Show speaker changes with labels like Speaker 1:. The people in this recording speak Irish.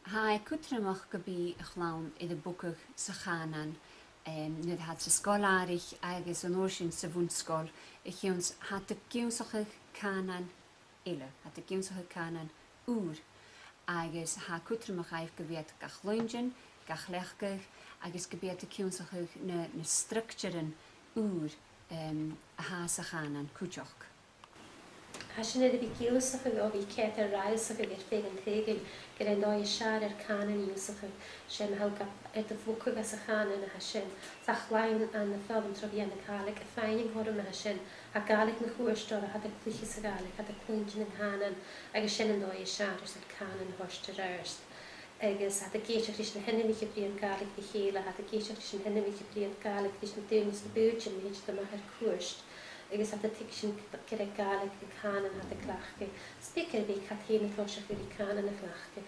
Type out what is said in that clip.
Speaker 1: Ha cwtramach gobi a chlawn i de bwcach sa cànain. Nid had sa scolarich agus an orsyn sa vundscol. Ich ons had de giwsach cànain ile. Had de giwsach cànain oer. Agus ha cwtramach aif gebied gach lungen, gach lechgach, agus gebied de giwsach na structuren oer ha sa cànain cwtjoch.
Speaker 2: Hashin er bi giusach o bi ket er railsach er tegen tegen geren doi shar cànain iusach shem halka et de fuku gas cànain hashin sachlain an de film trobian galik feining hor me hashin a galik na hurstor hat de klichis galik hat de kunjin cànain agus shen doi shar cànain horster erst agus hat de geitach na hennige brian galik de hele hat de geitach na hennige brian galik dis na denis de buurtje met de maar kurst agus at tiction gyda gael y cànain at y clachge. Spicer fi cathyn y tlosach fyr y cànain y clachge.